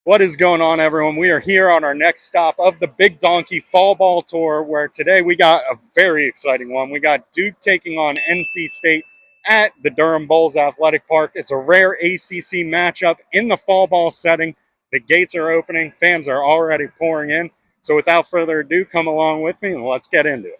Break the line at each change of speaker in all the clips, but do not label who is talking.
What is going on, everyone? We are here on our next stop of the Big Donkey Fall Ball Tour, where today we got a very exciting one. We got Duke taking on NC State at the Durham Bulls Athletic Park. It's a rare ACC matchup in the fall ball setting. The gates are opening. Fans are already pouring in. So without further ado, come along with me and let's get into it.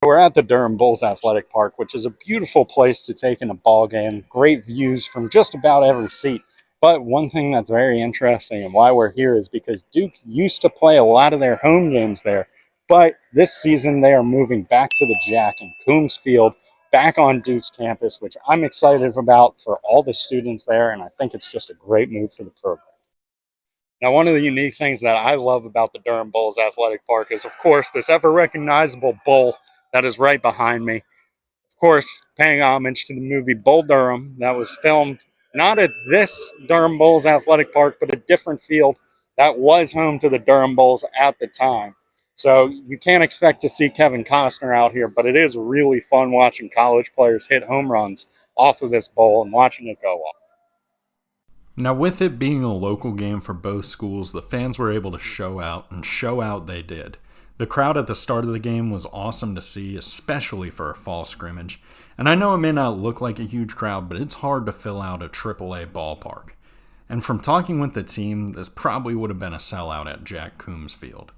We're at the Durham Bulls Athletic Park, which is a beautiful place to take in a ball game. Great views from just about every seat. But one thing that's very interesting and why we're here is because Duke used to play a lot of their home games there. But this season they are moving back to the Jack in Coombs Field, back on Duke's campus, which I'm excited about for all the students there. And I think it's just a great move for the program. Now, one of the unique things that I love about the Durham Bulls Athletic Park is, of course, this ever recognizable bull that is right behind me. Of course, paying homage to the movie Bull Durham that was filmed not at this Durham Bulls Athletic Park, but a different field that was home to the Durham Bulls at the time. So you can't expect to see Kevin Costner out here, but it is really fun watching college players hit home runs off of this bowl and watching it go off.
Now, with it being a local game for both schools, the fans were able to show out, and show out they did. The crowd at the start of the game was awesome to see, especially for a fall scrimmage. And I know it may not look like a huge crowd, but it's hard to fill out a AAA ballpark. And from talking with the team, this probably would have been a sellout at Jack Coombs Field.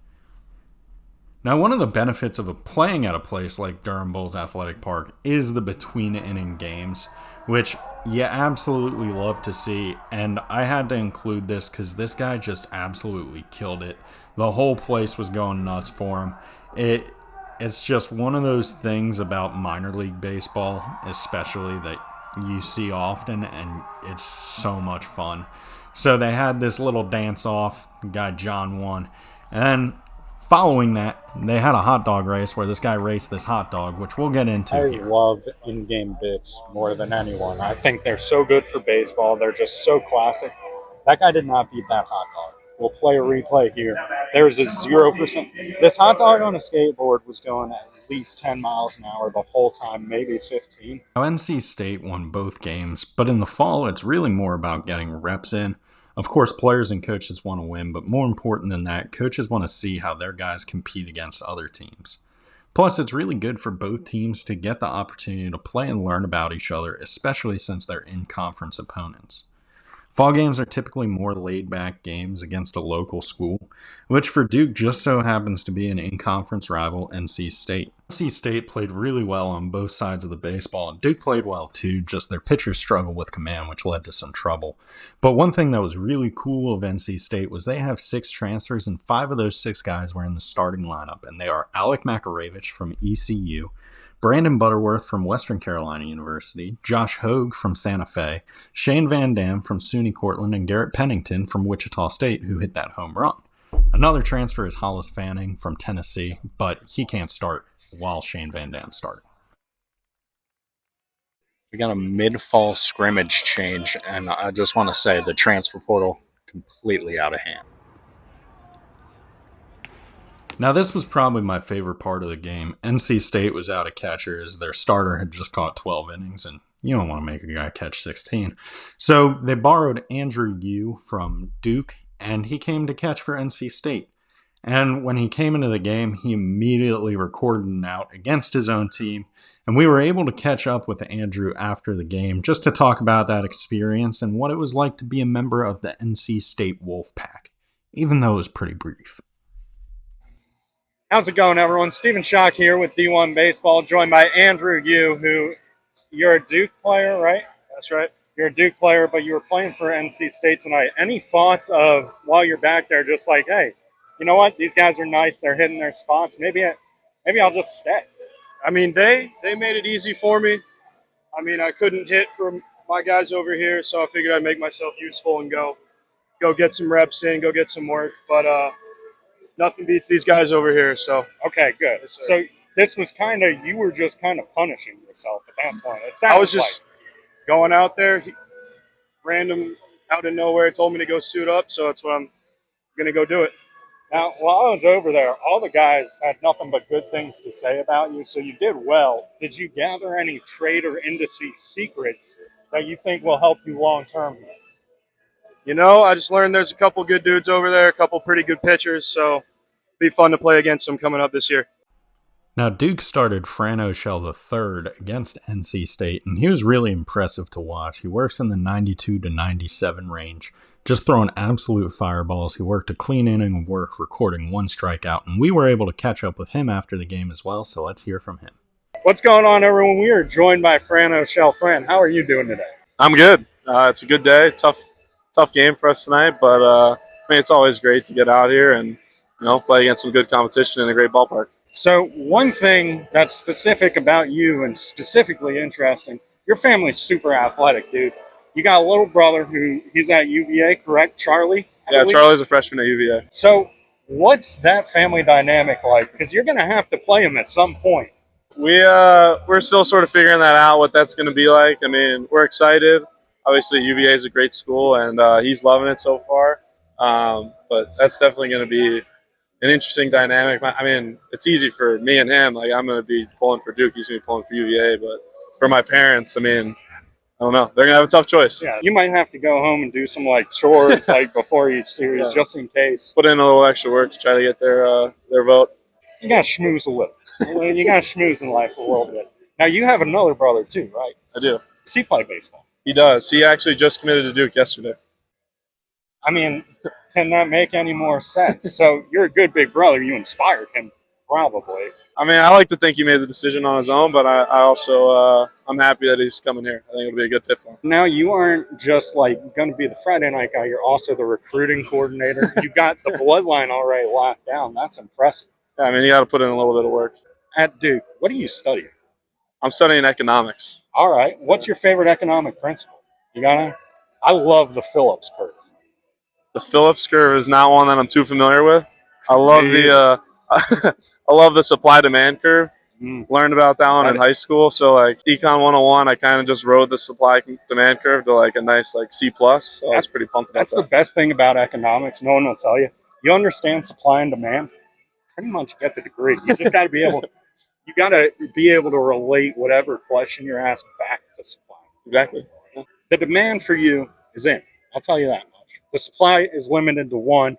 Now, one of the benefits of playing at a place like Durham Bulls Athletic Park is the between-inning games, which you absolutely love to see. And I had to include this because this guy just absolutely killed it. The whole place was going nuts for him. It's just one of those things about minor league baseball, especially, that you see often, and it's so much fun. So they had this little dance-off. The guy John won. And then following that, they had a hot dog race where this guy raced this hot dog, which we'll get into here.
I love in-game bits more than anyone. I think they're so good for baseball. They're just so classic. That guy did not beat that hot dog. We'll play a replay here. There is a 0%. This hot dog on a skateboard was going at least 10 miles an hour the whole time, maybe 15.
Now, NC State won both games, but in the fall, it's really more about getting reps in. Of course, players and coaches want to win, but more important than that, coaches want to see how their guys compete against other teams. Plus, it's really good for both teams to get the opportunity to play and learn about each other, especially since they're in-conference opponents. Fall games are typically more laid-back games against a local school, which for Duke just so happens to be an in-conference rival, NC State. NC State played really well on both sides of the baseball, and Duke played well too, just their pitchers struggled with command, which led to some trouble. But one thing that was really cool of NC State was they have 6 transfers, and 5 of those 6 guys were in the starting lineup, and they are Alec Makarevich from ECU, Brandon Butterworth from Western Carolina University, Josh Hogue from Santa Fe, Shane Van Dam from SUNY Cortland, and Garrett Pennington from Wichita State, who hit that home run. Another transfer is Hollis Fanning from Tennessee, but he can't start while Shane Van Dam started.
We got a mid-fall scrimmage change, and I just want to say the transfer portal completely out of hand.
Now, this was probably my favorite part of the game. NC State was out of catchers. Their starter had just caught 12 innings, and you don't want to make a guy catch 16. So they borrowed Andrew Yu from Duke, and he came to catch for NC State. And when he came into the game, he immediately recorded an out against his own team. And we were able to catch up with Andrew after the game just to talk about that experience and what it was like to be a member of the NC State Wolfpack, even though it was pretty brief.
How's it going, everyone? Stephen Schoch here with D1 Baseball, joined by Andrew Yu, who you're a Duke player, right?
That's right.
You're a Duke player, but you were playing for NC State tonight. Any thoughts of, while you're back there, just like, hey, you know what? These guys are nice. They're hitting their spots. Maybe I'll just stay.
I mean, they made it easy for me. I mean, I couldn't hit for my guys over here, so I figured I'd make myself useful and go get some reps in, go get some work. But nothing beats these guys over here. So
okay, good.
Yes,
so this was you were just kind of punishing yourself at that point.
I was just going out there, random out of nowhere, told me to go suit up, so that's what I'm going to go do it.
Now, while I was over there, all the guys had nothing but good things to say about you, so you did well. Did you gather any trade or industry secrets that you think will help you long term?
You know, I just learned there's a couple good dudes over there, a couple pretty good pitchers, so it'll be fun to play against them coming up this year.
Now, Duke started Fran Oschell III against NC State, and he was really impressive to watch. He works in the 92 to 97 range, just throwing absolute fireballs. He worked a clean inning of work, recording 1 strikeout, and we were able to catch up with him after the game as well, so let's hear from him.
What's going on, everyone? We are joined by Fran Oschell. Fran, how are you doing today?
I'm good. It's a good day. Tough game for us tonight, but I mean, it's always great to get out here and play against some good competition in a great ballpark.
So one thing that's specific about you and specifically interesting, your family's super athletic, dude. You got a little brother he's at UVA, correct? Charlie?
Yeah, Charlie's a freshman at UVA.
So what's that family dynamic like? Because you're going to have to play him at some point.
We're still sort of figuring that out, what that's going to be like. I mean, we're excited. Obviously, UVA is a great school, and he's loving it so far. But that's definitely going to be an interesting dynamic. I mean, it's easy for me and him. Like, I'm going to be pulling for Duke. He's going to be pulling for UVA. But for my parents, I mean, I don't know. They're going to have a tough choice.
Yeah, you might have to go home and do some, chores, before each series, just in case.
Put in a little extra work to try to get their vote.
You got to schmooze a little. You got to schmooze in life a little bit. Now, you have another brother, too, right?
I do.
Does he play baseball?
He does. He actually just committed to Duke yesterday.
I mean, can that make any more sense? So you're a good big brother. You inspired him, probably.
I mean, I like to think he made the decision on his own, but I also I'm happy that he's coming here. I think it'll be a good fit for him.
Now, you aren't just going to be the Friday night guy. You're also the recruiting coordinator. You got the bloodline already locked down. That's impressive.
Yeah, I mean, you got to put in a little bit of work.
At Duke, what do you study?
I'm studying economics.
All right. What's your favorite economic principle? I love the Phillips curve.
The Phillips curve is not one that I'm too familiar with. I love I love the supply-demand curve. Learned about that one in high school. So, Econ 101, I kind of just rode the supply-demand curve to, a nice, C+. So I was pretty pumped about that.
That's the best thing about economics. No one will tell you. You understand supply and demand, pretty much get the degree. You just got to be able to relate whatever question you're asked back to supply.
Exactly.
The demand for you is in. I'll tell you that much. The supply is limited to one.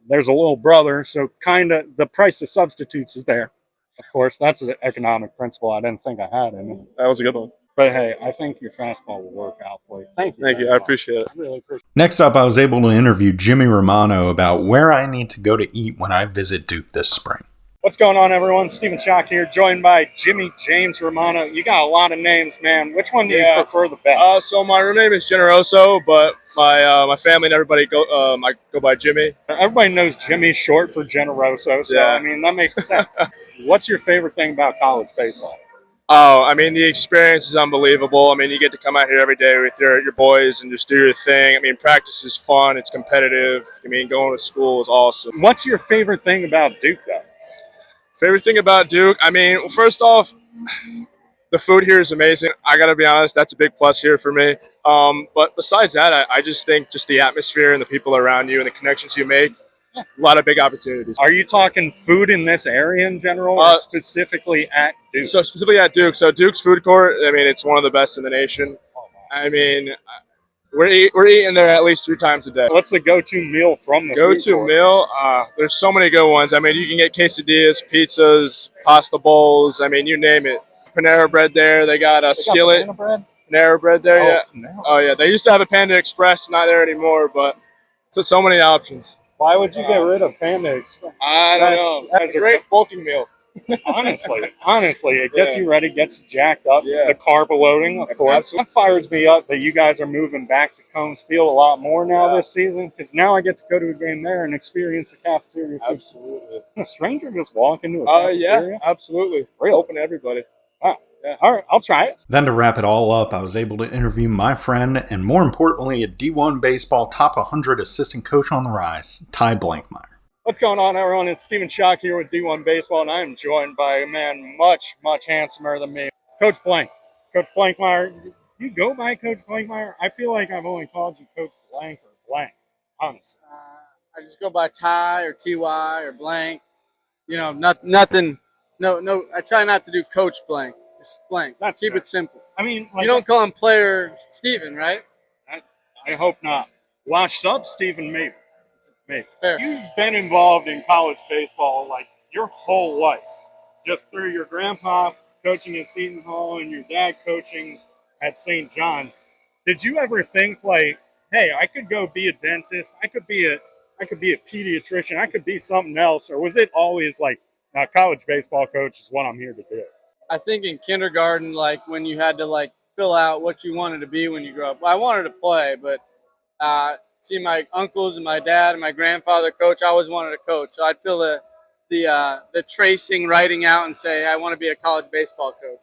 There's a little brother, so kind of the price of substitutes is there. Of course, that's an economic principle I didn't think I had in me.
That was a good one.
But hey, I think your fastball will work out for you. Thank you.
Thank you. I appreciate it.
I really appreciate it.
Next up, I was able to interview Jimmy Romano about where I need to go to eat when I visit Duke this spring.
What's going on, everyone? Stephen Schoch here, joined by Jimmy James Romano. You got a lot of names, man. Which one do you prefer the best?
So my real name is Generoso, but my family and everybody I go by Jimmy.
Everybody knows Jimmy's short for Generoso, so I mean that makes sense. What's your favorite thing about college baseball?
Oh, I mean, the experience is unbelievable. I mean, you get to come out here every day with your boys and just do your thing. I mean, practice is fun. It's competitive. I mean, going to school is awesome.
What's your favorite thing about Duke, though?
Favorite thing about Duke? I mean, well, first off, the food here is amazing. I got to be honest, that's a big plus here for me. But besides that, I just think just the atmosphere and the people around you and the connections you make, a lot of big opportunities.
Are you talking food in this area in general, or specifically at Duke?
So specifically at Duke. So Duke's food court, I mean, it's one of the best in the nation. I mean, we're eating there at least 3 times a day.
What's the go-to meal from the
go-to meal? There's so many good ones. I mean, you can get quesadillas, pizzas, pasta bowls. I mean, you name it. Panera bread there. They got a skillet. Panera bread there, yeah. Oh, yeah. They used to have a Panda Express, not there anymore, but so many options.
Why would you get rid of Panda Express?
I don't know. That's a great bulking meal.
Honestly, it gets you ready, gets you jacked up. The carb loading, of course.
Absolutely.
That fires me up that you guys are moving back to Combs Field a lot more now this season, because now I get to go to a game there and experience the cafeteria.
Absolutely.
A stranger just walk into a cafeteria?
Yeah, absolutely.
Real.
Open to everybody.
Wow. Yeah. All right, I'll try it.
Then to wrap it all up, I was able to interview my friend and more importantly, a D1 baseball top 100 assistant coach on the rise, Ty Blankmeyer.
What's going on, everyone? It's Stephen Schoch here with D1 Baseball, and I am joined by a man much, much handsomer than me, Coach Blank. Coach Blankmeyer, do you go by Coach Blankmeyer? I feel like I've only called you Coach Blank or Blank, honestly.
I just go by Ty or TY or Blank. You know, nothing. No. I try not to do Coach Blank. Just Blank.
That's
Keep
fair.
it simple.
I mean,
You don't call him Player Stephen, right?
I hope not. Washed up, Stephen, maybe.
Fair.
You've been involved in college baseball like your whole life, just through your grandpa coaching at Seton Hall and your dad coaching at St. John's. Did you ever think like, hey, I could go be a dentist, I could be a pediatrician, I could be something else, or was it always like, now college baseball coach is what I'm here to do?
I think in kindergarten, like when you had to like fill out what you wanted to be when you grew up. Well, I wanted to play, but see my uncles and my dad and my grandfather coach, I always wanted to coach. So I'd fill the tracing, writing out, and say I want to be a college baseball coach.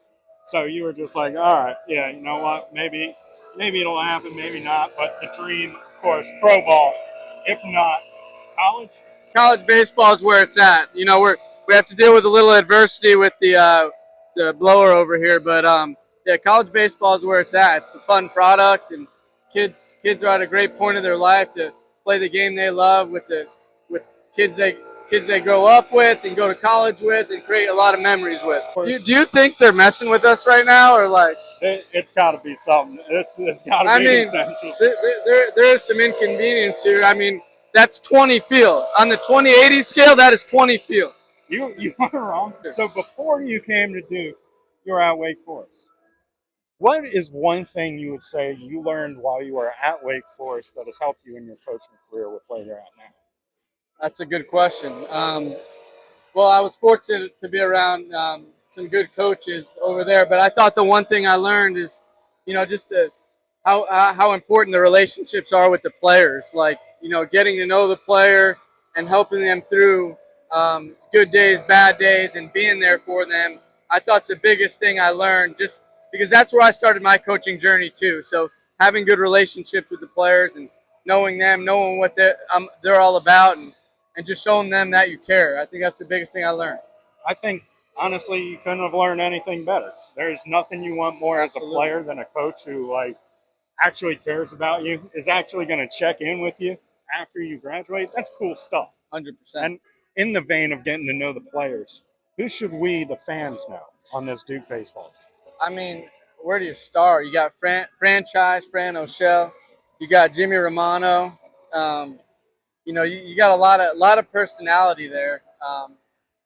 So you were just like, all right, yeah, you know what, maybe it'll happen, maybe not, but the dream, of course, pro ball. If not, college.
College baseball is where it's at. You know, we have to deal with a little adversity with the blower over here, but yeah, college baseball is where it's at. It's a fun product, and kids are at a great point of their life to play the game they love with kids they grow up with and go to college with and create a lot of memories with. Do you think they're messing with us right now, or like?
It's got to be something. It's got to be intentional.
There is some inconvenience here. I mean, that's 20 field. On the 20/80 scale, that is 20 field.
You are wrong. So before you came to Duke, you were at Wake Forest. What is one thing you would say you learned while you were at Wake Forest that has helped you in your coaching career with where you're at now?
That's a good question. Well, I was fortunate to be around some good coaches over there, but I thought the one thing I learned is, you know, just how important the relationships are with the players. Like, you know, getting to know the player and helping them through good days, bad days, and being there for them. I thought it's the biggest thing I learned, just because that's where I started my coaching journey too. So having good relationships with the players and knowing them, knowing what they're all about, and just showing them that you care. I think that's the biggest thing I learned.
I think, honestly, you couldn't have learned anything better. There's nothing you want more as a player than a coach who, like, actually cares about you, is actually going to check in with you after you graduate. That's cool stuff.
100%.
And in the vein of getting to know the players, who should we, the fans, know on this Duke baseball team?
I mean, where do you start? You got Fran Oschell. You got Jimmy Romano. You know, you got a lot of personality there. You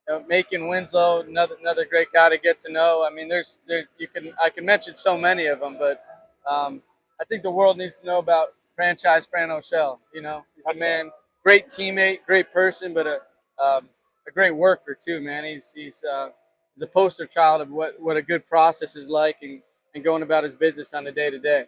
know, Macon Winslow, another great guy to get to know. I mean, I can mention so many of them, but I think the world needs to know about Fran Oschell. You know, he's a man, great teammate, great person, but a great worker too, man. He's the poster child of what a good process is like and going about his business on a day-to-day.